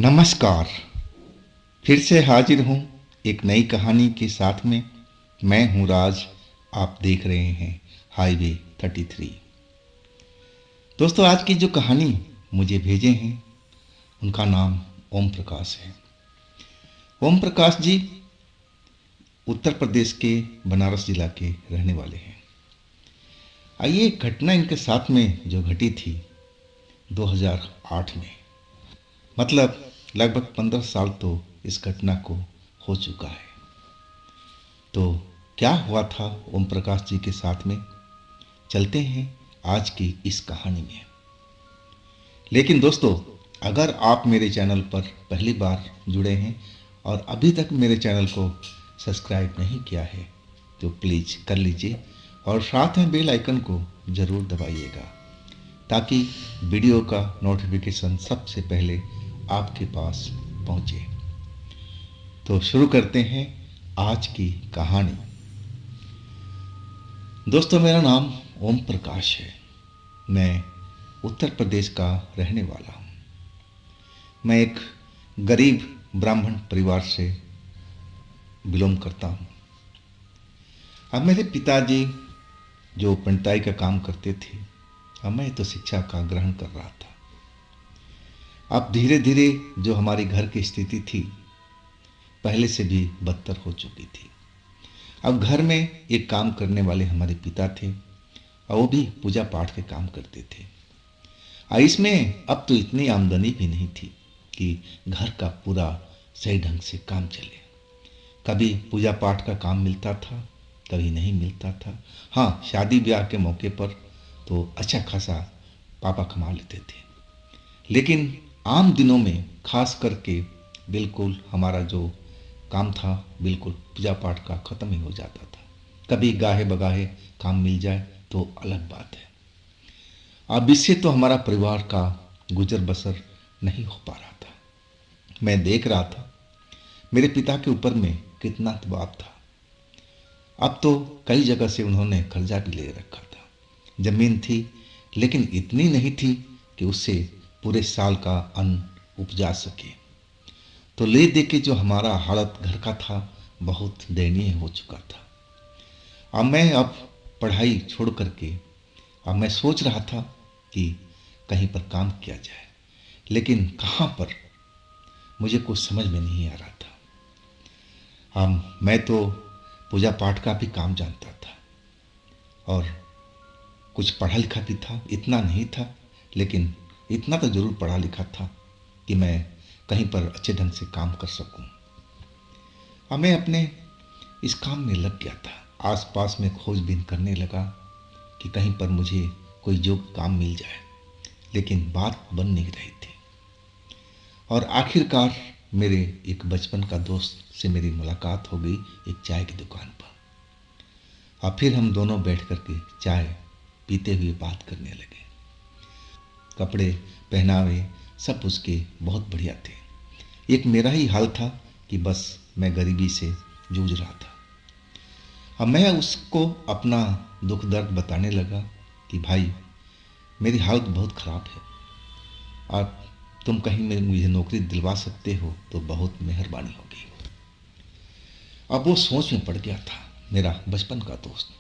नमस्कार। फिर से हाजिर हूँ एक नई कहानी के साथ में। मैं हूँ राज। आप देख रहे हैं हाईवे 33। दोस्तों, आज की जो कहानी मुझे भेजे हैं उनका नाम ओम प्रकाश है। ओम प्रकाश जी उत्तर प्रदेश के बनारस जिला के रहने वाले हैं। आइए, एक घटना इनके साथ में जो घटी थी 2008 में, मतलब लगभग 15 साल तो इस घटना को हो चुका है। तो क्या हुआ था ओम प्रकाश जी के साथ में, चलते हैं आज की इस कहानी में। लेकिन दोस्तों, अगर आप मेरे चैनल पर पहली बार जुड़े हैं और अभी तक मेरे चैनल को सब्सक्राइब नहीं किया है तो प्लीज़ कर लीजिए और साथ में बेल आइकन को ज़रूर दबाइएगा ताकि वीडियो का नोटिफिकेशन सबसे पहले आपके पास पहुंचे। तो शुरू करते हैं आज की कहानी। दोस्तों, मेरा नाम ओम प्रकाश है। मैं उत्तर प्रदेश का रहने वाला हूँ। मैं एक गरीब ब्राह्मण परिवार से बिलोंग करता हूँ। अब मेरे पिताजी जो पंडिताई का काम करते थे, अब मैं तो शिक्षा का ग्रहण कर रहा था। अब धीरे धीरे जो हमारी घर की स्थिति थी पहले से भी बदतर हो चुकी थी। अब घर में एक काम करने वाले हमारे पिता थे और वो भी पूजा पाठ के काम करते थे। इसमें अब तो इतनी आमदनी भी नहीं थी कि घर का पूरा सही ढंग से काम चले। कभी पूजा पाठ का काम मिलता था, कभी नहीं मिलता था। हाँ, शादी ब्याह के मौके पर तो अच्छा खासा पापा कमा लेते थे, लेकिन आम दिनों में खास करके बिल्कुल हमारा जो काम था बिल्कुल पूजा पाठ का ख़त्म ही हो जाता था। कभी गाहे बगाहे काम मिल जाए तो अलग बात है। अब इससे तो हमारा परिवार का गुजर बसर नहीं हो पा रहा था। मैं देख रहा था मेरे पिता के ऊपर में कितना दबाव था। अब तो कई जगह से उन्होंने कर्जा भी ले रखा था। जमीन थी लेकिन इतनी नहीं थी कि उससे पूरे साल का अन्न उपजा सके। तो ले दे के जो हमारा हालत घर का था बहुत दयनीय हो चुका था। अब पढ़ाई छोड़ करके अब मैं सोच रहा था कि कहीं पर काम किया जाए, लेकिन कहाँ पर मुझे कुछ समझ में नहीं आ रहा था। मैं तो पूजा पाठ का भी काम जानता था और कुछ पढ़ा लिखा भी था। इतना नहीं था, लेकिन इतना तो ज़रूर पढ़ा लिखा था कि मैं कहीं पर अच्छे ढंग से काम कर सकूं। अब मैं अपने इस काम में लग गया था। आसपास में खोजबीन करने लगा कि कहीं पर मुझे कोई योग्य काम मिल जाए, लेकिन बात बन नहीं रही थी। और आखिरकार मेरे एक बचपन का दोस्त से मेरी मुलाकात हो गई एक चाय की दुकान पर। और फिर हम दोनों बैठ कर के चाय पीते हुए बात करने लगे। कपड़े पहनावे सब उसके बहुत बढ़िया थे। एक मेरा ही हाल था कि बस मैं गरीबी से जूझ रहा था। अब मैं उसको अपना दुख दर्द बताने लगा कि भाई, मेरी हालत बहुत ख़राब है और तुम कहीं में मुझे नौकरी दिलवा सकते हो तो बहुत मेहरबानी होगी। अब वो सोच में पड़ गया था। मेरा बचपन का दोस्त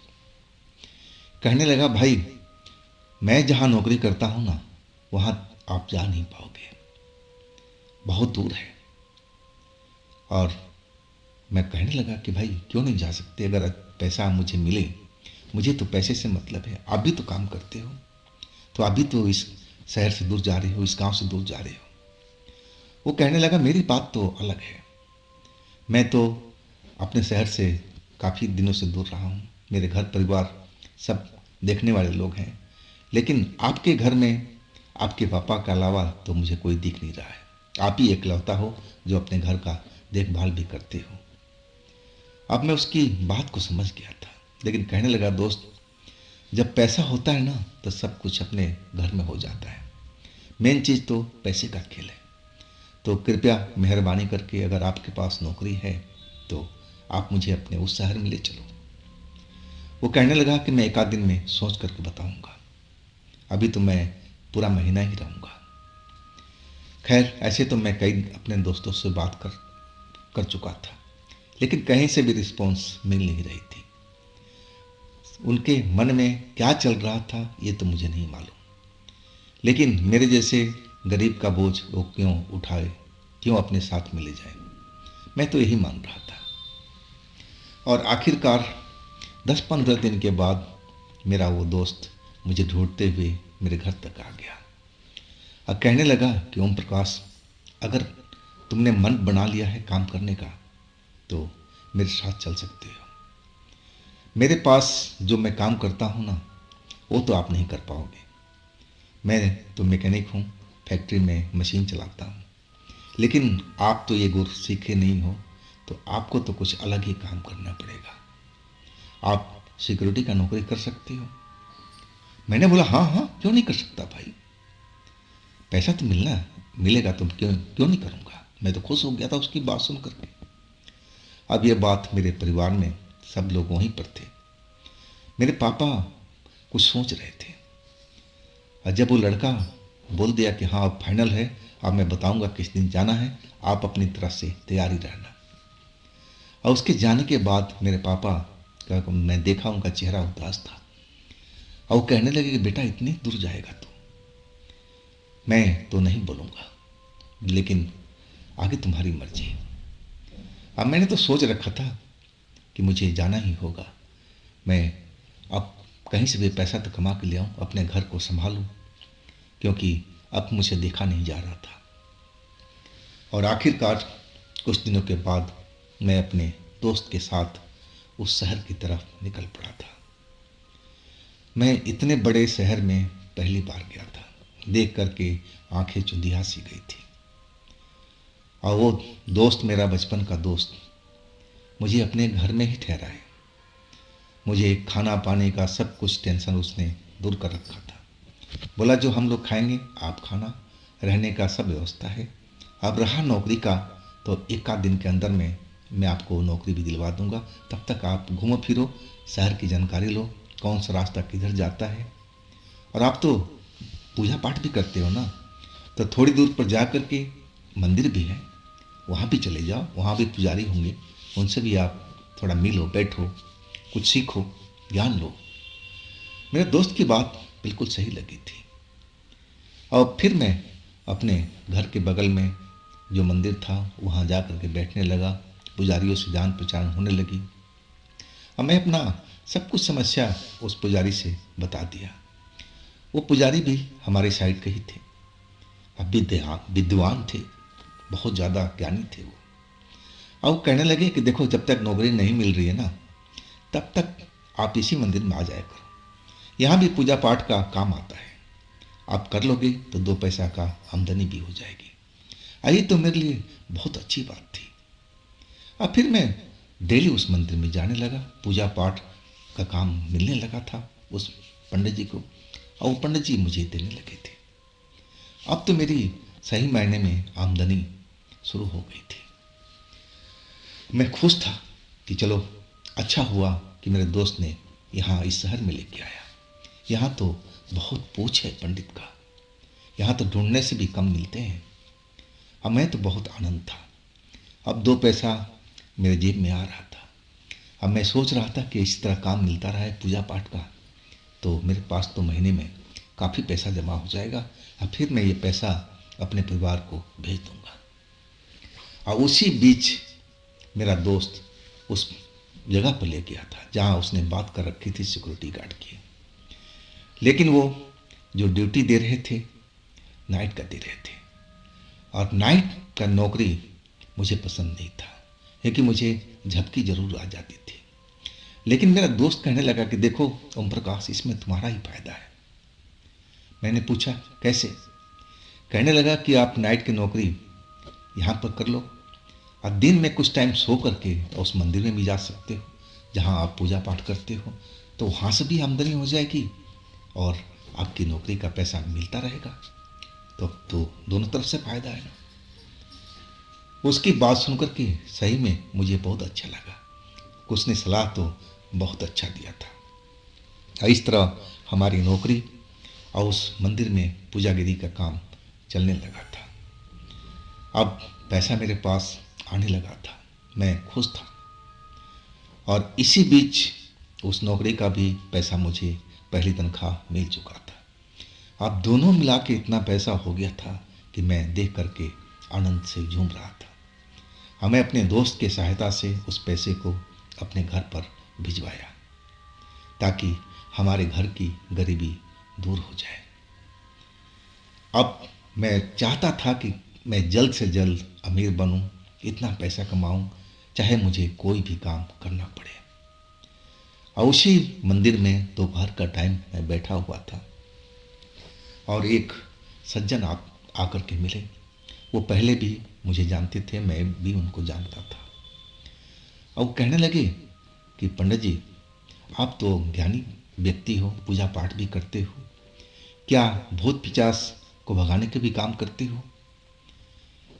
कहने लगा, भाई मैं जहाँ नौकरी करता हूँ ना, वहाँ आप जा नहीं पाओगे, बहुत दूर है। और मैं कहने लगा कि भाई क्यों नहीं जा सकते, अगर पैसा मुझे मिले, मुझे तो पैसे से मतलब है। आप भी तो काम करते हो, तो आप भी तो इस शहर से दूर जा रहे हो, इस गांव से दूर जा रहे हो। वो कहने लगा, मेरी बात तो अलग है। मैं तो अपने शहर से काफ़ी दिनों से दूर रहा हूँ। मेरे घर परिवार सब देखने वाले लोग हैं, लेकिन आपके घर में आपके पापा के अलावा तो मुझे कोई दिख नहीं रहा है। आप ही एकलौता हो जो अपने घर का देखभाल भी करते हो। अब मैं उसकी बात को समझ गया था, लेकिन कहने लगा, दोस्त जब पैसा होता है ना तो सब कुछ अपने घर में हो जाता है। मेन चीज़ तो पैसे का खेल है। तो कृपया मेहरबानी करके अगर आपके पास नौकरी है तो आप मुझे अपने उस शहर में ले चलो। वो कहने लगा कि मैं एक आध दिन में सोच करके बताऊंगा, अभी तो मैं पूरा महीना ही रहूंगा। खैर ऐसे तो मैं कई अपने दोस्तों से बात कर कर चुका था, लेकिन कहीं से भी रिस्पॉन्स मिल नहीं रही थी। उनके मन में क्या चल रहा था ये तो मुझे नहीं मालूम, लेकिन मेरे जैसे गरीब का बोझ वो क्यों उठाए, क्यों अपने साथ में ले जाए, मैं तो यही मान रहा था। और आखिरकार 10-15 दिन के बाद मेरा वो दोस्त मुझे ढूंढते हुए मेरे घर तक आ गया और कहने लगा कि ओम प्रकाश, अगर तुमने मन बना लिया है काम करने का तो मेरे साथ चल सकते हो। मेरे पास जो मैं काम करता हूँ ना, वो तो आप नहीं कर पाओगे। मैं तो मैकेनिक हूँ, फैक्ट्री में मशीन चलाता हूँ, लेकिन आप तो ये गुर सीखे नहीं हो, तो आपको तो कुछ अलग ही काम करना पड़ेगा। आप सिक्योरिटी का नौकरी कर सकते हो। मैंने बोला हाँ हाँ, क्यों नहीं कर सकता भाई, पैसा तो मिलेगा तो क्यों क्यों नहीं करूँगा। मैं तो खुश हो गया था उसकी बात सुन करके। अब ये बात मेरे परिवार में सब लोग वहीं पर थे। मेरे पापा कुछ सोच रहे थे और जब वो लड़का बोल दिया कि हाँ अब फाइनल है, अब मैं बताऊंगा किस दिन जाना है, आप अपनी तरफ से तैयारी रहना। और उसके जाने के बाद मेरे पापा का मैं देखा उनका चेहरा उदास था और वो कहने लगे कि बेटा इतनी दूर जाएगा तो मैं तो नहीं बोलूँगा, लेकिन आगे तुम्हारी मर्जी। अब मैंने तो सोच रखा था कि मुझे जाना ही होगा। मैं अब कहीं से भी पैसा तो कमा के ले आऊँ, अपने घर को संभालूँ, क्योंकि अब मुझे देखा नहीं जा रहा था। और आखिरकार कुछ दिनों के बाद मैं अपने दोस्त के साथ उस शहर की तरफ निकल पड़ा था। मैं इतने बड़े शहर में पहली बार गया था, देख करके आंखें चुंधिया सी गई थी। और वो दोस्त, मेरा बचपन का दोस्त, मुझे अपने घर में ही ठहरा है। मुझे खाना पाने का सब कुछ टेंशन उसने दूर कर रखा था। बोला जो हम लोग खाएंगे आप खाना, रहने का सब व्यवस्था है। अब रहा नौकरी का, तो एक आध दिन के अंदर में मैं आपको नौकरी भी दिलवा दूंगा, तब तक आप घूमो फिरो, शहर की जानकारी लो, कौन सा रास्ता किधर जाता है। और आप तो पूजा पाठ भी करते हो ना, तो थोड़ी दूर पर जा कर के मंदिर भी है, वहाँ भी चले जाओ, वहाँ भी पुजारी होंगे, उनसे भी आप थोड़ा मिलो, बैठो, कुछ सीखो, ज्ञान लो। मेरे दोस्त की बात बिल्कुल सही लगी थी। और फिर मैं अपने घर के बगल में जो मंदिर था वहाँ जा कर के बैठने लगा, पुजारियों से जान पहचान होने लगी। अब मैं अपना सब कुछ समस्या उस पुजारी से बता दिया। वो पुजारी भी हमारे साइड के ही थे, अब विद्वान थे, बहुत ज़्यादा ज्ञानी थे वो। अब वो कहने लगे कि देखो जब तक नौकरी नहीं मिल रही है ना, तब तक आप इसी मंदिर में आ जाया करो, यहाँ भी पूजा पाठ का काम आता है, आप कर लोगे तो 2 पैसा का आमदनी भी हो जाएगी। ये तो मेरे लिए बहुत अच्छी बात थी। अब फिर मैं डेली उस मंदिर में जाने लगा, पूजा पाठ का काम मिलने लगा था उस पंडित जी को, और वो पंडित जी मुझे देने लगे थे। अब तो मेरी सही मायने में आमदनी शुरू हो गई थी। मैं खुश था कि चलो अच्छा हुआ कि मेरे दोस्त ने यहाँ इस शहर में लेके आया। यहाँ तो बहुत पूछ है पंडित का, यहाँ तो ढूंढने से भी कम मिलते हैं। अब मैं तो बहुत आनंद था, अब 2 पैसा मेरे जेब में आ रहा था। अब मैं सोच रहा था कि इस तरह काम मिलता रहा है पूजा पाठ का, तो मेरे पास तो महीने में काफ़ी पैसा जमा हो जाएगा, और फिर मैं ये पैसा अपने परिवार को भेज दूंगा। और उसी बीच मेरा दोस्त उस जगह पर ले गया था जहाँ उसने बात कर रखी थी सिक्योरिटी गार्ड की, लेकिन वो जो ड्यूटी दे रहे थे नाइट का दे रहे थे, और नाइट का नौकरी मुझे पसंद नहीं था, क्योंकि मुझे झपकी जरूर आ जाती थी। लेकिन मेरा दोस्त कहने लगा कि देखो ओम प्रकाश, इसमें तुम्हारा ही फायदा है। मैंने पूछा कैसे? कहने लगा कि आप नाइट की नौकरी यहाँ पर कर लो, और दिन में कुछ टाइम सो करके उस मंदिर में भी जा सकते हो जहाँ आप पूजा पाठ करते हो, तो वहाँ से भी आमदनी हो जाएगी और आपकी नौकरी का पैसा मिलता रहेगा, तो दोनों तरफ से फायदा है ना। उसकी बात सुनकर के सही में मुझे बहुत अच्छा लगा, उसने सलाह तो बहुत अच्छा दिया था। इस तरह हमारी नौकरी और उस मंदिर में पूजागिरी का काम चलने लगा था। अब पैसा मेरे पास आने लगा था, मैं खुश था। और इसी बीच उस नौकरी का भी पैसा मुझे पहली तनख्वाह मिल चुका था। अब दोनों मिला के इतना पैसा हो गया था कि मैं देख करके आनंद से झूम रहा था। हमें अपने दोस्त की सहायता से उस पैसे को अपने घर पर भिजवाया ताकि हमारे घर की गरीबी दूर हो जाए। अब मैं चाहता था कि मैं जल्द से जल्द अमीर बनूं, इतना पैसा कमाऊं, चाहे मुझे कोई भी काम करना पड़े। और उसी मंदिर में दोपहर का टाइम मैं बैठा हुआ था और एक सज्जन आप आकर के मिले। वो पहले भी मुझे जानते थे, मैं भी उनको जानता था। और वो कहने लगे कि पंडित जी, आप तो ज्ञानी व्यक्ति हो, पूजा पाठ भी करते हो, क्या भूत पिचास को भगाने के भी काम करते हो?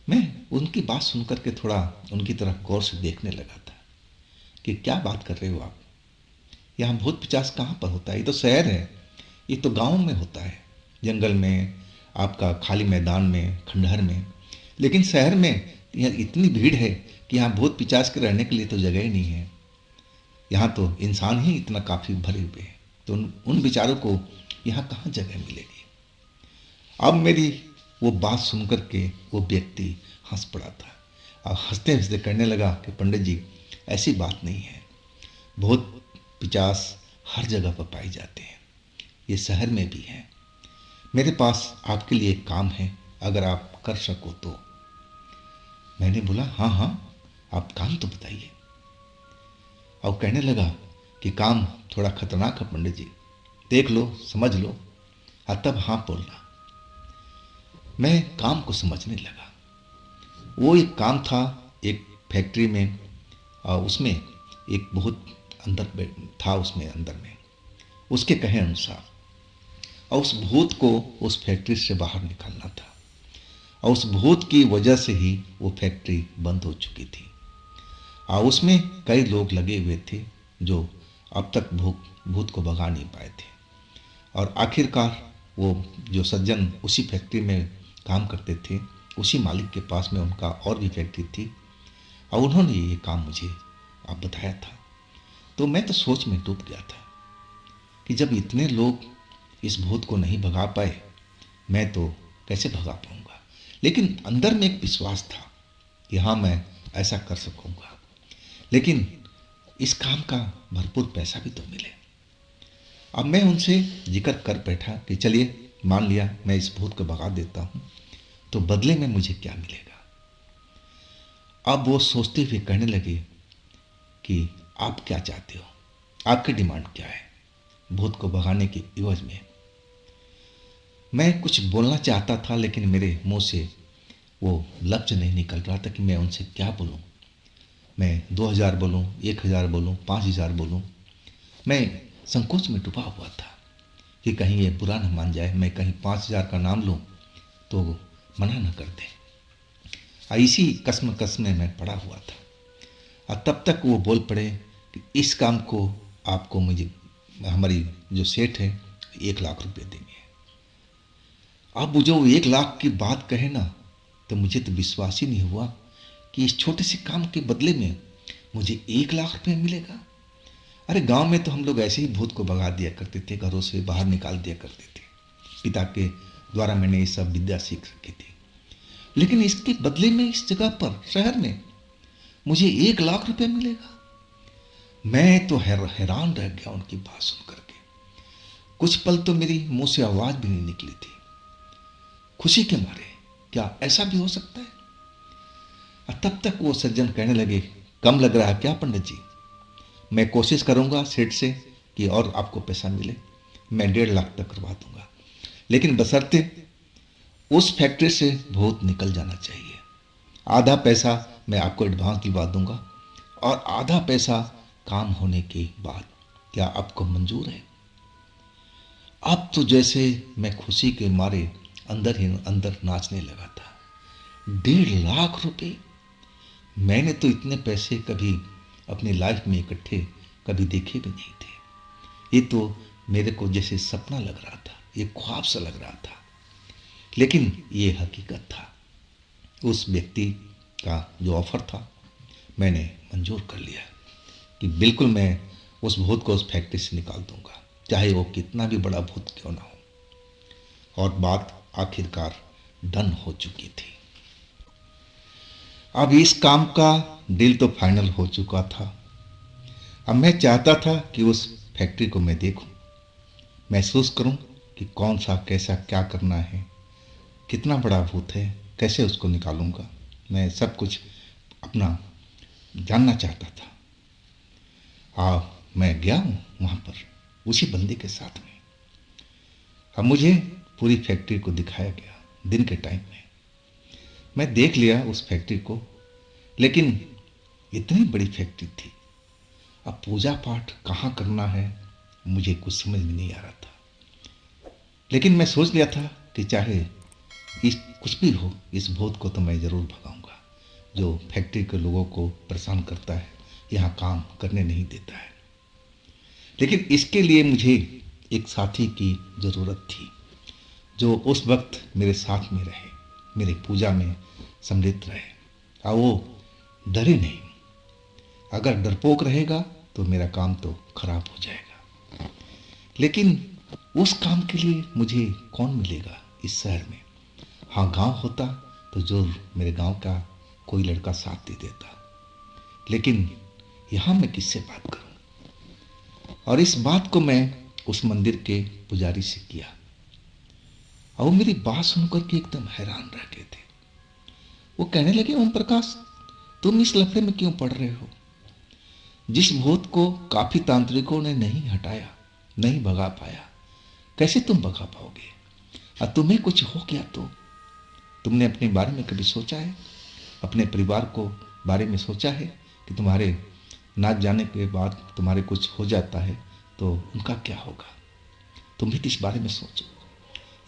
मैं उनकी बात सुनकर के थोड़ा उनकी तरफ गौर से देखने लगा था कि क्या बात कर रहे हो आप? यहाँ भूत पिचास कहाँ पर होता है? ये तो शहर है, ये तो गांव में होता है, जंगल में, आपका खाली मैदान में, खंडहर में। लेकिन शहर में यहाँ इतनी भीड़ है कि यहाँ भूत पिचास के रहने के लिए तो जगह ही नहीं है। यहाँ तो इंसान ही इतना काफ़ी भरे हुए हैं, तो उन बेचारों को यहाँ कहाँ जगह मिलेगी? अब मेरी वो बात सुनकर के वो व्यक्ति हंस पड़ा था और हंसते हंसते कहने लगा कि पंडित जी, ऐसी बात नहीं है, भूत पिचास हर जगह पर पाए जाते हैं, ये शहर में भी हैं। मेरे पास आपके लिए एक काम है, अगर आप कर सको तो। मैंने बोला हाँ हाँ, आप काम तो बताइए। और कहने लगा कि काम थोड़ा खतरनाक है पंडित जी, देख लो, समझ लो, और तब हाँ बोलना। मैं काम को समझने लगा। वो एक काम था एक फैक्ट्री में, और उसमें एक बहुत अंदर था, उसमें अंदर में उसके कहे अनुसार, और उस भूत को उस फैक्ट्री से बाहर निकालना था। और उस भूत की वजह से ही वो फैक्ट्री बंद हो चुकी थी। और उसमें कई लोग लगे हुए थे जो अब तक भूत को भगा नहीं पाए थे। और आखिरकार वो जो सज्जन उसी फैक्ट्री में काम करते थे, उसी मालिक के पास में उनका और भी फैक्ट्री थी, और उन्होंने ये काम मुझे अब बताया था। तो मैं तो सोच में डूब गया था कि जब इतने लोग इस भूत को नहीं भगा पाए, मैं तो कैसे भगा पाऊंगा। लेकिन अंदर में एक विश्वास था कि हाँ, मैं ऐसा कर सकूंगा। लेकिन इस काम का भरपूर पैसा भी तो मिले। अब मैं उनसे जिक्र कर बैठा कि चलिए, मान लिया मैं इस भूत को भगा देता हूँ, तो बदले में मुझे क्या मिलेगा? अब वो सोचते हुए कहने लगे कि आप क्या चाहते हो, आपकी डिमांड क्या है भूत को भगाने के एवज में? मैं कुछ बोलना चाहता था, लेकिन मेरे मुंह से वो लफ्ज नहीं निकल रहा था कि मैं उनसे क्या बोलूं। मैं 2000 बोलूं, 1000 बोलूं, 5000 बोलूं। मैं संकोच में डूबा हुआ था कि कहीं ये बुरा न मान जाए, मैं कहीं 5000 का नाम लूं तो मना न कर दे। इसी कसम में मैं पड़ा हुआ था। और तब तक वो बोल पड़े कि इस काम को आपको मुझे, हमारी जो सेठ है, 1 लाख रुपए देंगे। अब वो जो 1 लाख की बात कहे ना, तो मुझे तो विश्वास ही नहीं हुआ कि इस छोटे से काम के बदले में मुझे 1 लाख रुपए मिलेगा। अरे गांव में तो हम लोग ऐसे ही भूत को भगा दिया करते थे, घरों से बाहर निकाल दिया करते थे। पिता के द्वारा मैंने ये सब विद्या सीख रखी थी। लेकिन इसके बदले में इस जगह पर, शहर में, मुझे 1 लाख रुपए मिलेगा। मैं तो हैरान रह गया उनकी बात सुन करके। कुछ पल तो मेरी मुंह से आवाज भी नहीं निकली थी, खुशी के मारे, क्या ऐसा भी हो सकता है? और तब तक वो सज्जन कहने लगे, कम लग रहा है क्या पंडित जी? मैं कोशिश करूंगा सेठ से कि और आपको पैसा मिले, मैं 1.5 लाख तक करवा दूंगा, लेकिन बशर्ते उस फैक्ट्री से भूत निकल जाना चाहिए। आधा पैसा मैं आपको एडवांस दिलवा दूंगा और आधा पैसा काम होने के बाद। क्या आपको मंजूर है? अब तो जैसे मैं खुशी के मारे अंदर ही अंदर नाचने लगा था। 1.5 लाख रुपए! मैंने तो इतने पैसे कभी अपनी लाइफ में इकट्ठे कभी देखे भी नहीं थे। ये तो मेरे को जैसे सपना लग रहा था, ये ख्वाब सा लग रहा था, लेकिन ये हकीकत था। उस व्यक्ति का जो ऑफ़र था मैंने मंजूर कर लिया कि बिल्कुल मैं उस भूत को उस फैक्ट्री से निकाल दूंगा, चाहे वो कितना भी बड़ा भूत क्यों ना हो। और बात आखिरकार डन हो चुकी थी। अब इस काम का डील तो फाइनल हो चुका था। अब मैं चाहता था कि उस फैक्ट्री को मैं देखूं, महसूस करूं कि कौन सा कैसा क्या करना है, कितना बड़ा भूत है, कैसे उसको निकालूंगा। मैं सब कुछ अपना जानना चाहता था। मैं गया हूँ वहाँ पर उसी बंदे के साथ में। अब मुझे पूरी फैक्ट्री को दिखाया गया दिन के टाइम में। मैं देख लिया उस फैक्ट्री को, लेकिन इतनी बड़ी फैक्ट्री थी। अब पूजा पाठ कहाँ करना है मुझे कुछ समझ में नहीं आ रहा था। लेकिन मैं सोच लिया था कि चाहे इस कुछ भी हो, इस भूत को तो मैं ज़रूर भगाऊंगा जो फैक्ट्री के लोगों को परेशान करता है, यहाँ काम करने नहीं देता है। लेकिन इसके लिए मुझे एक साथी की ज़रूरत थी जो उस वक्त मेरे साथ में रहे, मेरे पूजा में सम्मिलित रहे और वो डरे नहीं। अगर डरपोक रहेगा तो मेरा काम तो खराब हो जाएगा। लेकिन उस काम के लिए मुझे कौन मिलेगा इस शहर में? हाँ, गांव होता तो जरूर मेरे गांव का कोई लड़का साथ दे देता, लेकिन यहाँ मैं किससे बात करूं? और इस बात को मैं उस मंदिर के पुजारी से किया और वो मेरी बात सुनकर के एकदम हैरान रह गए थे। वो कहने लगे, ओम प्रकाश, तुम इस लफड़े में क्यों पड़ रहे हो? जिस भूत को काफी तांत्रिकों ने नहीं हटाया, नहीं भगा पाया, कैसे तुम भगा पाओगे? और तुम्हें कुछ हो गया तो तुमने अपने बारे में कभी सोचा है? अपने परिवार को बारे में सोचा है कि तुम्हारे ना जाने के बाद तुम्हारे कुछ हो जाता है तो उनका क्या होगा? तुम भी तो इस बारे में सोचो,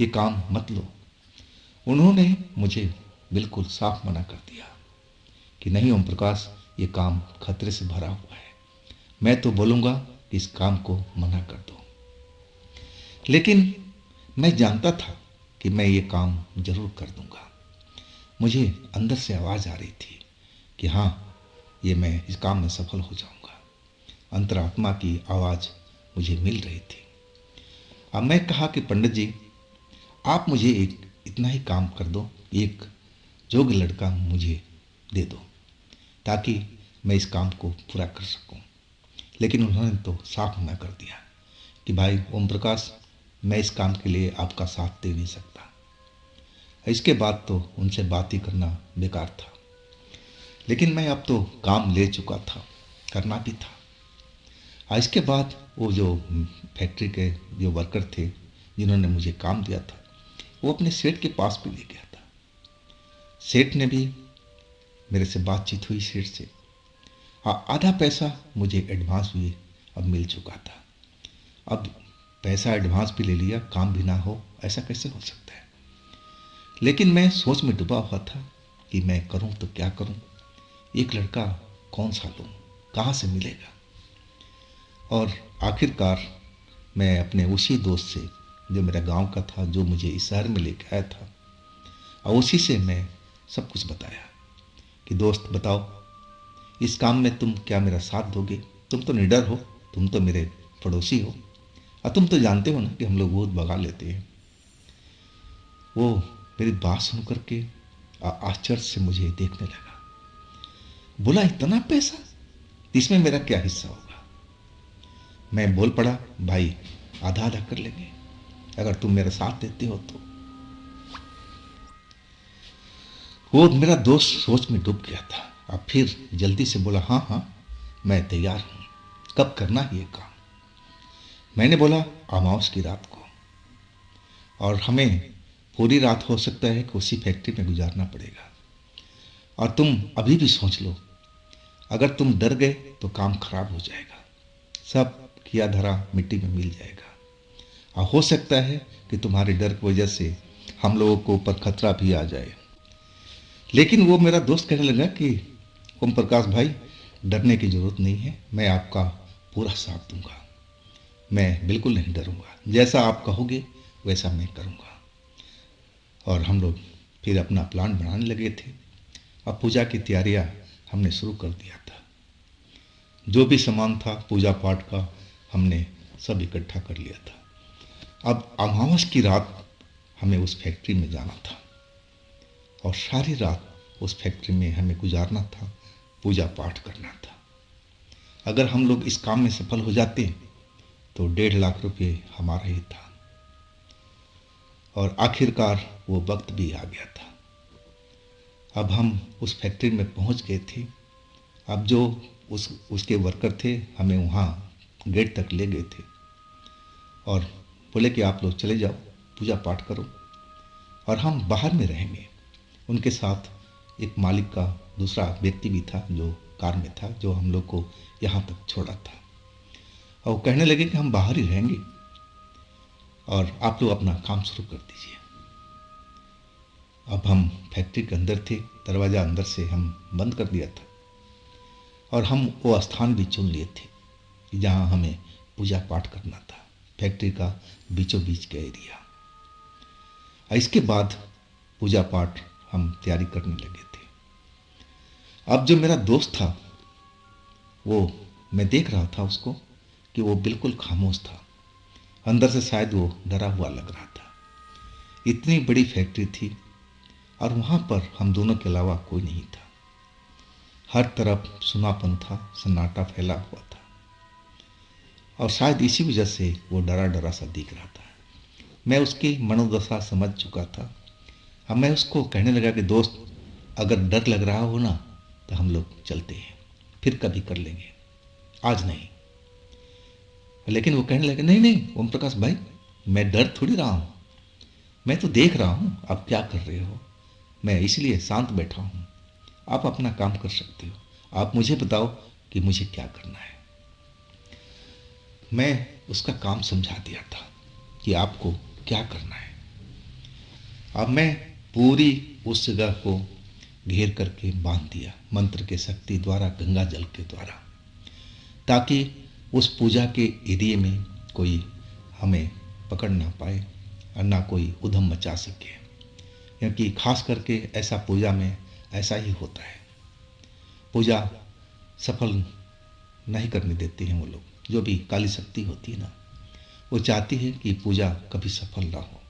ये काम मत लो। उन्होंने मुझे बिल्कुल साफ मना कर दिया कि नहीं ओम प्रकाश, ये काम खतरे से भरा हुआ है। मैं तो बोलूँगा कि इस काम को मना कर दो। लेकिन मैं जानता था कि मैं ये काम जरूर कर दूंगा। मुझे अंदर से आवाज़ आ रही थी कि हाँ, ये मैं इस काम में सफल हो जाऊंगा। अंतरात्मा की आवाज़ मुझे मिल रही थी। अब मैं कहा कि पंडित जी, आप मुझे एक इतना ही काम कर दो, एक योग्य लड़का मुझे दे दो ताकि मैं इस काम को पूरा कर सकूं। लेकिन उन्होंने तो साफ मना कर दिया कि भाई ओम प्रकाश, मैं इस काम के लिए आपका साथ दे नहीं सकता। इसके बाद तो उनसे बात ही करना बेकार था। लेकिन मैं अब तो काम ले चुका था, करना भी था। और इसके बाद वो जो फैक्ट्री के जो वर्कर थे जिन्होंने मुझे काम दिया था, वो अपने सेठ के पास भी ले गया था। सेठ ने भी मेरे से बातचीत हुई सेठ से। आधा पैसा मुझे एडवांस भी अब मिल चुका था। अब पैसा एडवांस भी ले लिया, काम भी ना हो, ऐसा कैसे हो सकता है? लेकिन मैं सोच में डूबा हुआ था कि मैं करूं तो क्या करूं, एक लड़का कौन सा लूं, कहाँ से मिलेगा? और आखिरकार मैं अपने उसी दोस्त से जो मेरा गांव का था, जो मुझे इस शहर में लेके आया था, और उसी से मैं सब कुछ बताया कि दोस्त बताओ, इस काम में तुम क्या मेरा साथ दोगे? तुम तो निडर हो, तुम तो मेरे पड़ोसी हो और तुम तो जानते हो ना कि हम लोग बहुत भगा लेते हैं। वो मेरी बात सुन करके आश्चर्य से मुझे देखने लगा। बोला, इतना पैसा, इसमें मेरा क्या हिस्सा होगा? मैं बोल पड़ा, भाई आधा आधा कर लेंगे अगर तुम मेरा साथ देते हो तो। वो मेरा दोस्त सोच में डूब गया था। अब फिर जल्दी से बोला, हाँ हाँ, मैं तैयार हूँ, कब करना है ये काम? मैंने बोला, अमावस की रात को, और हमें पूरी रात हो सकता है कि उसी फैक्ट्री में गुजारना पड़ेगा। और तुम अभी भी सोच लो, अगर तुम डर गए तो काम खराब हो जाएगा, सब किया धरा मिट्टी में मिल जाएगा। और हो सकता है कि तुम्हारे डर की वजह से हम लोगों को ऊपर खतरा भी आ जाए। लेकिन वो मेरा दोस्त कहने लगा कि ओम प्रकाश भाई, डरने की जरूरत नहीं है, मैं आपका पूरा साथ दूंगा, मैं बिल्कुल नहीं डरूंगा, जैसा आप कहोगे वैसा मैं करूंगा। और हम लोग फिर अपना प्लान बनाने लगे थे अब पूजा की तैयारियां हमने शुरू कर दिया था। जो भी सामान था पूजा पाठ का हमने सब इकट्ठा कर लिया था। अब अमावस की रात हमें उस फैक्ट्री में जाना था और सारी रात उस फैक्ट्री में हमें गुजारना था, पूजा पाठ करना था। अगर हम लोग इस काम में सफल हो जाते तो 1.5 लाख रुपए हमारा ही था। और आखिरकार वो वक्त भी आ गया था। अब हम उस फैक्ट्री में पहुंच गए थे। अब जो उसके वर्कर थे हमें वहाँ गेट तक ले गए थे और बोले कि आप लोग चले जाओ, पूजा पाठ करो और हम बाहर में रहेंगे। उनके साथ एक मालिक का दूसरा व्यक्ति भी था जो कार में था, जो हम लोग को यहाँ तक छोड़ा था। और वो कहने लगे कि हम बाहर ही रहेंगे और आप लोग अपना काम शुरू कर दीजिए। अब हम फैक्ट्री के अंदर थे, दरवाज़ा अंदर से हम बंद कर दिया था और हम वो स्थान भी चुन लिए थे जहाँ हमें पूजा पाठ करना था, फैक्ट्री का बीचों बीच का एरिया। इसके बाद पूजा पाठ हम तैयारी करने लगे थे। अब जो मेरा दोस्त था वो, मैं देख रहा था उसको कि वो बिल्कुल खामोश था। अंदर से शायद वो डरा हुआ लग रहा था। इतनी बड़ी फैक्ट्री थी और वहाँ पर हम दोनों के अलावा कोई नहीं था। हर तरफ सुनापन था, सन्नाटा फैला हुआ था और शायद इसी वजह से वो डरा डरा सा दिख रहा था। मैं उसकी मनोदशा समझ चुका था। अब मैं उसको कहने लगा कि दोस्त, अगर डर लग रहा हो ना तो हम लोग चलते हैं, फिर कभी कर लेंगे, आज नहीं। लेकिन वो कहने लगे, नहीं नहीं ओम प्रकाश भाई, मैं डर थोड़ी रहा हूँ, मैं तो देख रहा हूँ आप क्या कर रहे हो, मैं इसलिए शांत बैठा हूँ, आप अपना काम कर सकते हो, आप मुझे बताओ कि मुझे क्या करना है। मैं उसका काम समझा दिया था कि आपको क्या करना है। अब मैं पूरी उस जगह को घेर करके बांध दिया मंत्र के शक्ति द्वारा, गंगा जल के द्वारा, ताकि उस पूजा के एरिए में कोई हमें पकड़ ना पाए और ना कोई उधम मचा सके। क्योंकि खास करके ऐसा पूजा में ऐसा ही होता है, पूजा सफल नहीं करने देते हैं वो लोग। जो भी काली शक्ति होती है ना, वो चाहती है कि पूजा कभी सफल ना हो,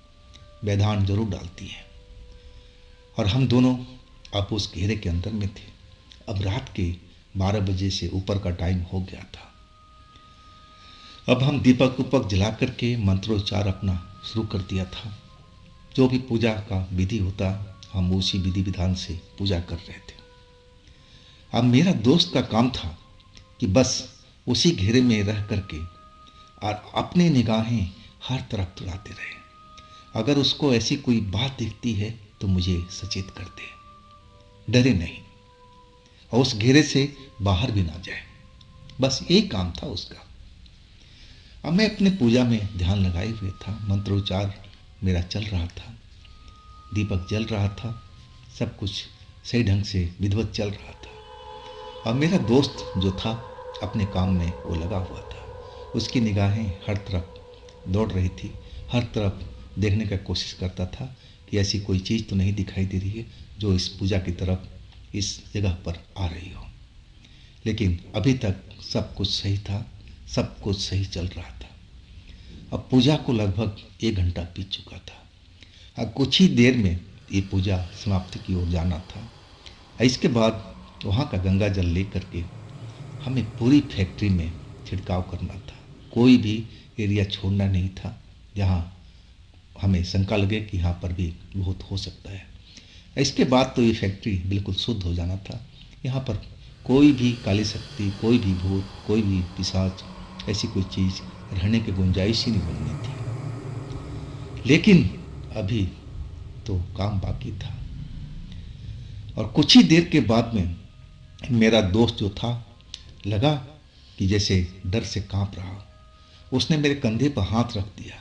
व्यवधान जरूर डालती है। और हम दोनों अब उस घेरे के अंदर में थे। अब रात के 12 बजे से ऊपर का टाइम हो गया था। अब हम दीपक उपक जला करके मंत्रोच्चार अपना शुरू कर दिया था। जो भी पूजा का विधि होता हम उसी विधि विधान से पूजा कर रहे थे। अब मेरा दोस्त का काम था कि बस उसी घेरे में रह करके और अपनी निगाहें हर तरफ दौड़ाते रहे। अगर उसको ऐसी कोई बात दिखती है तो मुझे सचेत कर दे, डरे नहीं और उस घेरे से बाहर भी ना जाए। बस एक काम था उसका। अब मैं अपने पूजा में ध्यान लगाए हुए था, मंत्रोच्चार मेरा चल रहा था, दीपक जल रहा था, सब कुछ सही ढंग से विधिवत चल रहा था। और मेरा दोस्त जो था अपने काम में वो लगा हुआ था। उसकी निगाहें हर तरफ दौड़ रही थी, हर तरफ देखने का कोशिश करता था कि ऐसी कोई चीज़ तो नहीं दिखाई दे रही है जो इस पूजा की तरफ इस जगह पर आ रही हो। लेकिन अभी तक सब कुछ सही था, सब कुछ सही चल रहा था। अब पूजा को लगभग 1 घंटा बीत चुका था। अब कुछ ही देर में ये पूजा समाप्ति की ओर जाना था। इसके बाद वहाँ का गंगा जल ले करके हमें पूरी फैक्ट्री में छिड़काव करना था। कोई भी एरिया छोड़ना नहीं था जहाँ हमें शंका लगे कि यहाँ पर भी भूत हो सकता है। इसके बाद तो ये फैक्ट्री बिल्कुल शुद्ध हो जाना था। यहाँ पर कोई भी काली शक्ति, कोई भी भूत, कोई भी पिशाच, ऐसी कोई चीज़ रहने की गुंजाइश ही नहीं बननी थी। लेकिन अभी तो काम बाकी था। और कुछ ही देर के बाद में मेरा दोस्त जो था, लगा कि जैसे डर से कांप रहा। उसने मेरे कंधे पर हाथ रख दिया।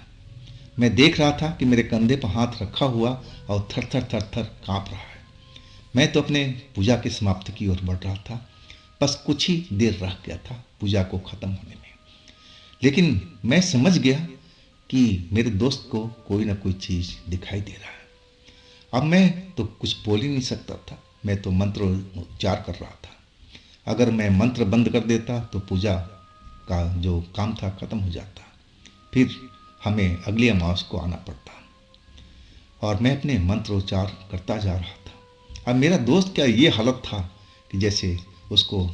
मैं देख रहा था कि मेरे कंधे पर हाथ रखा हुआ और थर थर थर थर कांप रहा है। मैं तो अपने पूजा की समाप्ति की ओर बढ़ रहा था। बस कुछ ही देर रह गया था पूजा को ख़त्म होने में। लेकिन मैं समझ गया कि मेरे दोस्त को कोई ना कोई चीज़ दिखाई दे रहा है। अब मैं तो कुछ बोल ही नहीं सकता था। मैं तो मंत्र उच्चार कर रहा था। अगर मैं मंत्र बंद कर देता तो पूजा का जो काम था खत्म हो जाता, फिर हमें अगली अमावस को आना पड़ता। और मैं अपने मंत्रोच्चार करता जा रहा था। अब मेरा दोस्त क्या ये हालत था कि जैसे उसको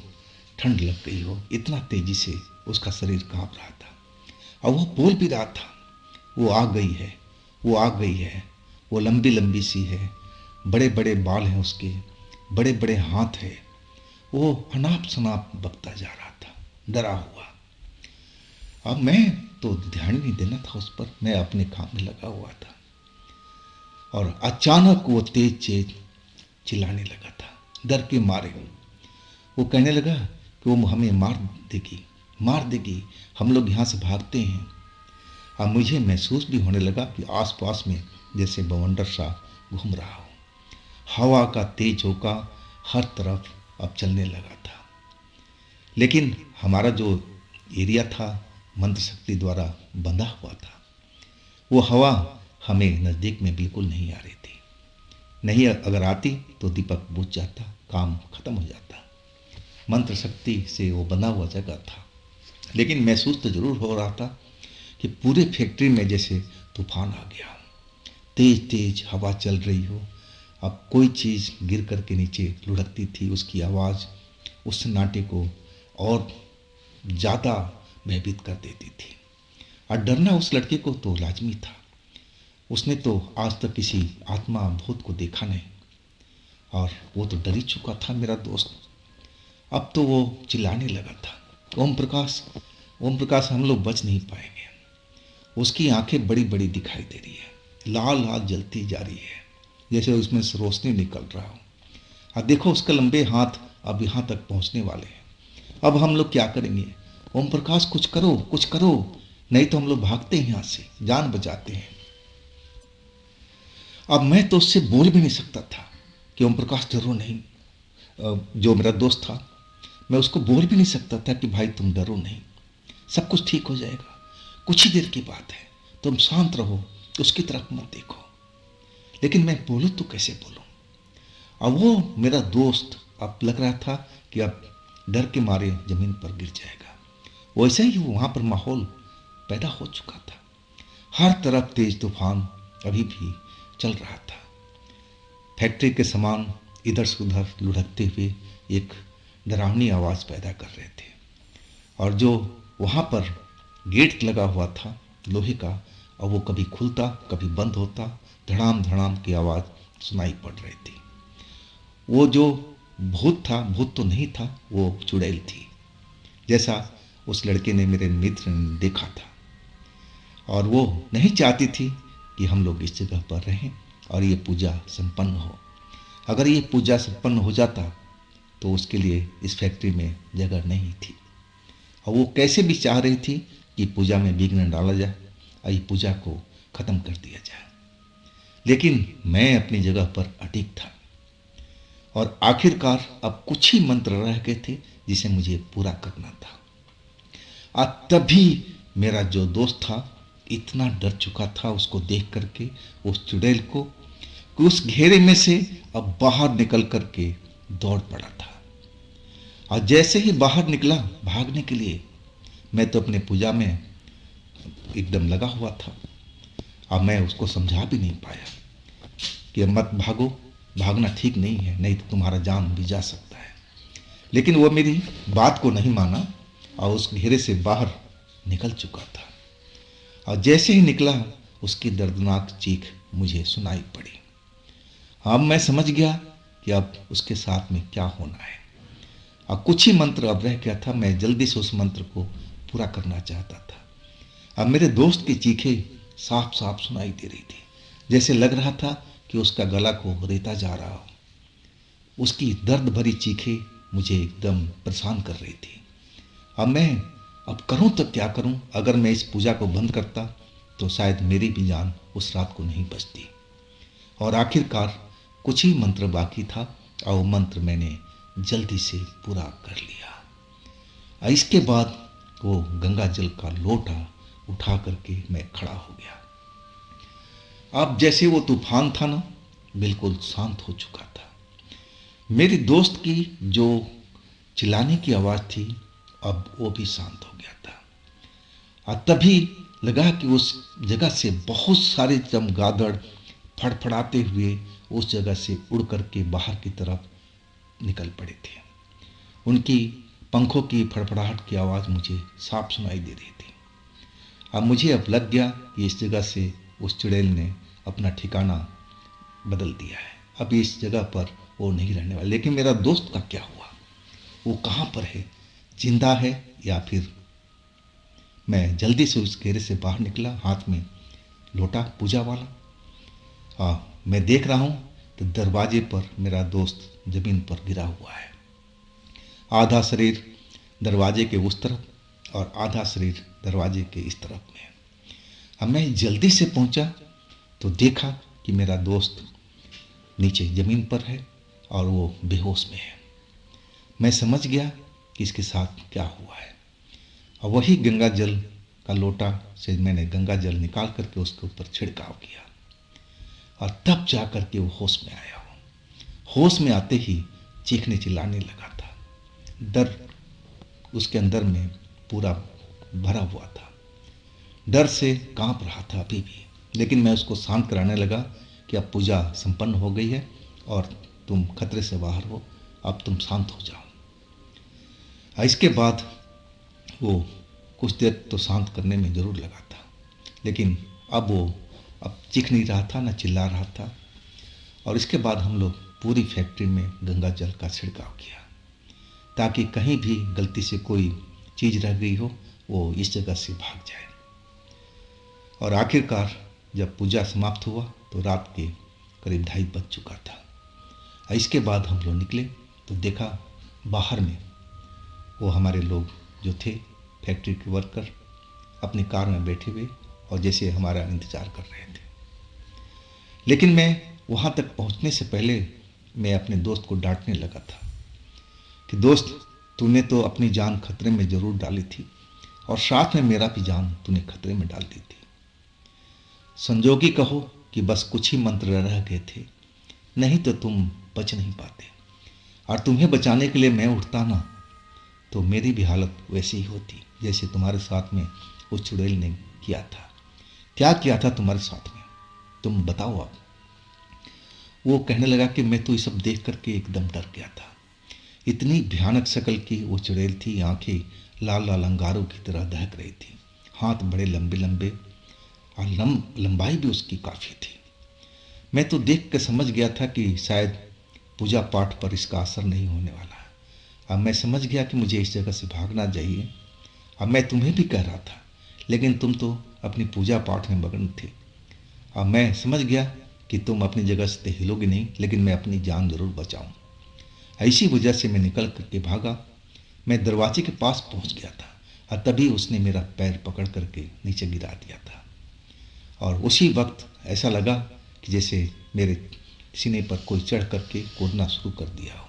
ठंड लग गई हो, इतना तेजी से उसका शरीर कांप रहा था। और वो बोल भी रहा था, वो आ गई है, वो आ गई है, वो लंबी लंबी सी है, बड़े बड़े बाल हैं उसके, बड़े बड़े हाथ हैं। वो अनाप शनाप बकता जा रहा था, डरा हुआ। अब मैं तो ध्यान नहीं देना था उस पर, मैं अपने काम में लगा हुआ था। और अचानक वो तेज तेज चिल्लाने लगा था, डर के मारे। वो कहने लगा कि वो हमें मार देगी, मार देगी, हम लोग यहाँ से भागते हैं। अब मुझे महसूस भी होने लगा कि आसपास में जैसे बवंडर सा घूम रहा हो। हवा का तेज झोंका हर तरफ अब चलने लगा था। लेकिन हमारा जो एरिया था मंत्र शक्ति द्वारा बंधा हुआ था, वो हवा हमें नज़दीक में बिल्कुल नहीं आ रही थी। नहीं अगर आती तो दीपक बुझ जाता, काम खत्म हो जाता। मंत्र शक्ति से वो बंधा हुआ जगह था। लेकिन महसूस तो जरूर हो रहा था कि पूरे फैक्ट्री में जैसे तूफान आ गया, तेज तेज हवा चल रही हो। अब कोई चीज़ गिर करके नीचे लुढ़कती थी, उसकी आवाज़ उस सन्नाटे को और ज़्यादा भयभीत कर देती थी। और डरना उस लड़के को तो लाजमी था। उसने तो आज तक किसी आत्मा भूत को देखा नहीं, और वो तो डर ही चुका था मेरा दोस्त। अब तो वो चिल्लाने लगा था, ओम प्रकाश, ओम प्रकाश, हम लोग बच नहीं पाएंगे। उसकी आंखें बड़ी बड़ी दिखाई दे रही है, लाल लाल जलती जा रही है, जैसे उसमें से रोशनी निकल रहा हो। अब देखो उसके लंबे हाथ अब यहाँ तक पहुँचने वाले हैं। अब हम लोग क्या करेंगे? ओम प्रकाश, कुछ करो, कुछ करो, नहीं तो हम लोग भागते हैं यहाँ से, जान बचाते हैं। अब मैं तो उससे बोल भी नहीं सकता था कि ओम प्रकाश डरो नहीं। जो मेरा दोस्त था, मैं उसको बोल भी नहीं सकता था कि भाई तुम डरो नहीं, सब कुछ ठीक हो जाएगा, कुछ ही देर की बात है, तुम शांत रहो, उसकी तरफ मत देखो। लेकिन मैं बोलूँ तो कैसे बोलूँ? अब वो मेरा दोस्त अब लग रहा था कि अब डर के मारे जमीन पर गिर जाएगा। वैसे ही वहाँ पर माहौल पैदा हो चुका था। हर तरफ तेज तूफान अभी भी चल रहा था। फैक्ट्री के सामान इधर से उधर लुढ़कते हुए एक डरावनी आवाज़ पैदा कर रहे थे। और जो वहाँ पर गेट लगा हुआ था लोहे का, और वो कभी खुलता कभी बंद होता, धड़ाम धड़ाम की आवाज़ सुनाई पड़ रही थी। वो जो भूत था, भूत तो नहीं था, वो चुड़ैल थी, जैसा उस लड़के ने, मेरे मित्र ने देखा था। और वो नहीं चाहती थी कि हम लोग इस जगह पर रहें और ये पूजा संपन्न हो। अगर ये पूजा संपन्न हो जाता तो उसके लिए इस फैक्ट्री में जगह नहीं थी। और वो कैसे भी चाह रही थी कि पूजा में विघ्न डाला जाए और ये पूजा को ख़त्म कर दिया जाए। लेकिन मैं अपनी जगह पर अडिग था। और आखिरकार अब कुछ ही मंत्र रह गए थे जिसे मुझे पूरा करना था। और तभी मेरा जो दोस्त था इतना डर चुका था उसको देख करके, उस चुड़ैल को, कि उस घेरे में से अब बाहर निकल करके दौड़ पड़ा था। और जैसे ही बाहर निकला भागने के लिए, मैं तो अपने पूजा में एकदम लगा हुआ था। अब मैं उसको समझा भी नहीं पाया कि मत भागो, भागना ठीक नहीं है, नहीं तो तुम्हारा जान भी जा सकता है। लेकिन वो मेरी बात को नहीं माना और उस घेरे से बाहर निकल चुका था। और जैसे ही निकला उसकी दर्दनाक चीख मुझे सुनाई पड़ी। अब मैं समझ गया कि अब उसके साथ में क्या होना है। और कुछ ही मंत्र अब रह गया था, मैं जल्दी से उस मंत्र को पूरा करना चाहता था। अब मेरे दोस्त की चीखें साफ साफ सुनाई दे रही थी, जैसे लग रहा था कि उसका गला को रेता जा रहा हो। उसकी दर्द भरी चीखें मुझे एकदम परेशान कर रही थी। अब करूं तो क्या करूं? अगर मैं इस पूजा को बंद करता तो शायद मेरी भी जान उस रात को नहीं बचती। और आखिरकार कुछ ही मंत्र बाकी था और वो मंत्र मैंने जल्दी से पूरा कर लिया। और इसके बाद वो गंगा जल का लोटा उठा करके मैं खड़ा हो गया। अब जैसे वो तूफान था ना, बिल्कुल शांत हो चुका था। मेरी दोस्त की जो चिल्लाने की आवाज़ थी, अब वो भी शांत हो गया था। और तभी लगा कि उस जगह से बहुत सारे चमगादड़ फड़फड़ाते हुए उस जगह से उड़ करके बाहर की तरफ निकल पड़े थे। उनकी पंखों की फड़फड़ाहट की आवाज़ मुझे साफ सुनाई दे रही थी। अब मुझे अब लग गया कि इस जगह से उस चुड़ैल ने अपना ठिकाना बदल दिया है। अब इस जगह पर वो नहीं रहने वाला। लेकिन मेरा दोस्त का क्या हुआ? वो कहाँ पर है? जिंदा है या फिर? मैं जल्दी से उस घेरे से बाहर निकला, हाथ में लोटा पूजा वाला। मैं देख रहा हूँ तो दरवाजे पर मेरा दोस्त जमीन पर गिरा हुआ है। आधा शरीर दरवाजे के उस तरफ और आधा शरीर दरवाजे के इस तरफ में। अब मैं जल्दी से पहुंचा तो देखा कि मेरा दोस्त नीचे ज़मीन पर है और वो बेहोश में है। मैं समझ गया कि इसके साथ क्या हुआ है। और वही गंगा जल का लोटा से मैंने गंगा जल निकाल करके उसके ऊपर छिड़काव किया और तब जा करके वो होश में आया। होश में आते ही चीखने चिल्लाने लगा था। डर उसके अंदर में पूरा भरा हुआ था। डर से कांप रहा था अभी भी। लेकिन मैं उसको शांत कराने लगा कि अब पूजा संपन्न हो गई है और तुम खतरे से बाहर हो, अब तुम शांत हो जाओ। इसके बाद वो कुछ देर तो शांत करने में ज़रूर लगा था, लेकिन अब चीख नहीं रहा था, ना चिल्ला रहा था। और इसके बाद हम लोग पूरी फैक्ट्री में गंगा जल का छिड़काव किया ताकि कहीं भी गलती से कोई चीज़ रह गई हो वो इस जगह से भाग जाए। और आखिरकार जब पूजा समाप्त हुआ तो रात के करीब 2:30 बज चुका था। इसके बाद हम लोग निकले तो देखा बाहर में वो हमारे लोग जो थे फैक्ट्री के वर्कर अपनी कार में बैठे हुए और जैसे हमारा इंतज़ार कर रहे थे। लेकिन मैं वहाँ तक पहुँचने से पहले मैं अपने दोस्त को डांटने लगा था कि दोस्त, तूने तो अपनी जान खतरे में ज़रूर डाली थी और साथ में मेरा भी जान तूने खतरे में डाल दी थी। संजोगी कहो कि बस कुछ ही मंत्र रह गए थे, नहीं तो तुम बच नहीं पाते। और तुम्हें बचाने के लिए मैं उठता ना तो मेरी भी हालत वैसी ही होती जैसे तुम्हारे साथ में उस चुड़ैल ने किया था। क्या किया था तुम्हारे साथ में, तुम बताओ अब। वो कहने लगा कि मैं तो ये सब देख करके एकदम डर गया था। इतनी भयानक शक्ल की वो चुड़ैल थी, आंखें लाल लाल अंगारों की तरह दहक रही थी, हाथ बड़े लंबे लंबे और लंबाई भी उसकी काफ़ी थी। मैं तो देख के समझ गया था कि शायद पूजा पाठ पर इसका असर नहीं होने वाला है। अब मैं समझ गया कि मुझे इस जगह से भागना चाहिए। अब मैं तुम्हें भी कह रहा था, लेकिन तुम तो अपनी पूजा पाठ में मगन थे। अब मैं समझ गया कि तुम अपनी जगह से हिलोगे नहीं, लेकिन मैं अपनी जान ज़रूर बचाऊँ। ऐसी वजह से मैं निकल करके भागा। मैं दरवाजे के पास पहुंच गया था और तभी उसने मेरा पैर पकड़ करके नीचे गिरा दिया था। और उसी वक्त ऐसा लगा कि जैसे मेरे सीने पर कोई चढ़ करके कूदना शुरू कर दिया हो।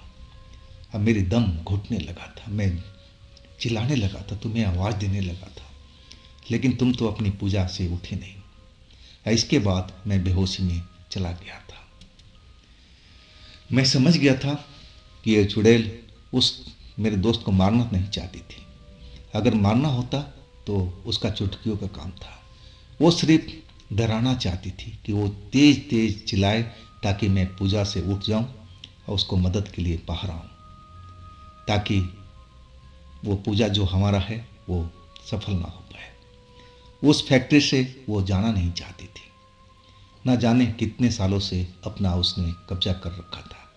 अब मेरी दम घुटने लगा था, मैं चिल्लाने लगा था, तुम्हें आवाज़ देने लगा था, लेकिन तुम तो अपनी पूजा से उठे नहीं। इसके बाद मैं बेहोशी में चला गया था। मैं समझ गया था कि यह चुड़ैल उस मेरे दोस्त को मारना नहीं चाहती थी। अगर मारना होता तो उसका चुटकियों का काम था। वो सिर्फ डराना चाहती थी कि वो तेज़ तेज़ चिल्लाए ताकि मैं पूजा से उठ जाऊं और उसको मदद के लिए बाहर आऊं, ताकि वो पूजा जो हमारा है वो सफल ना हो पाए। उस फैक्ट्री से वो जाना नहीं चाहती थी। ना जाने कितने सालों से अपना उसने कब्जा कर रखा था,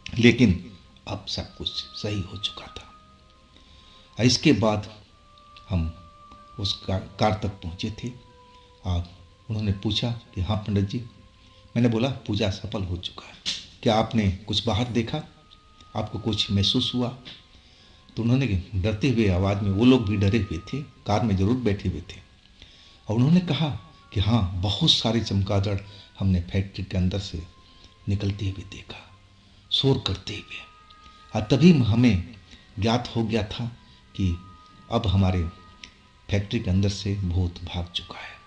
लेकिन अब सब कुछ सही हो चुका था। इसके बाद हम उस कार तक पहुँचे थे और उन्होंने पूछा कि हाँ पंडित जी। मैंने बोला पूजा सफल हो चुका है, क्या आपने कुछ बाहर देखा, आपको कुछ महसूस हुआ? तो उन्होंने डरते हुए आवाज़ में, वो लोग भी डरे हुए थे, कार में ज़रूर बैठे हुए थे, और उन्होंने कहा कि हाँ बहुत सारे चमगादड़ हमने फैक्ट्री के अंदर से निकलते हुए देखा, शोर करते हुए। और तभी हमें ज्ञात हो गया था कि अब हमारे फैक्ट्री के अंदर से भूत भाग चुका है।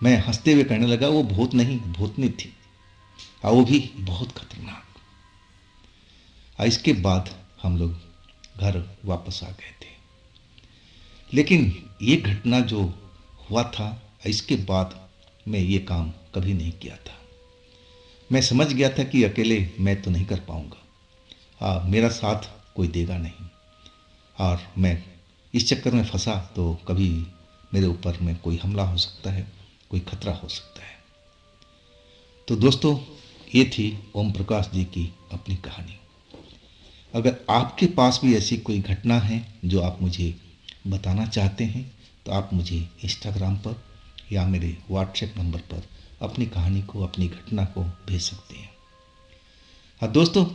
मैं हंसते हुए कहने लगा, वो भूत नहीं, भूतनी थी, और वो भी बहुत खतरनाक। और इसके बाद हम लोग घर वापस आ गए थे। लेकिन ये घटना जो हुआ था, इसके बाद मैं ये काम कभी नहीं किया था। मैं समझ गया था कि अकेले मैं तो नहीं कर पाऊँगा, मेरा साथ कोई देगा नहीं, और मैं इस चक्कर में फंसा तो कभी मेरे ऊपर में कोई हमला हो सकता है, कोई खतरा हो सकता है। तो दोस्तों, ये थी ओम प्रकाश जी की अपनी कहानी। अगर आपके पास भी ऐसी कोई घटना है जो आप मुझे बताना चाहते हैं, तो आप मुझे इंस्टाग्राम पर या मेरे व्हाट्सएप नंबर पर अपनी कहानी को, अपनी घटना को भेज सकते हैं। हाँ दोस्तों,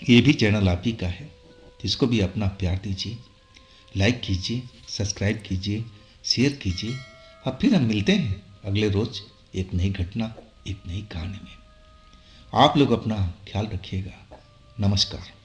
ये भी चैनल आप ही का है, तो इसको भी अपना प्यार दीजिए, लाइक कीजिए, सब्सक्राइब कीजिए, शेयर कीजिए। अब फिर हम मिलते हैं अगले रोज एक नई घटना, एक नई कहानी में। आप लोग अपना ख्याल रखिएगा। नमस्कार।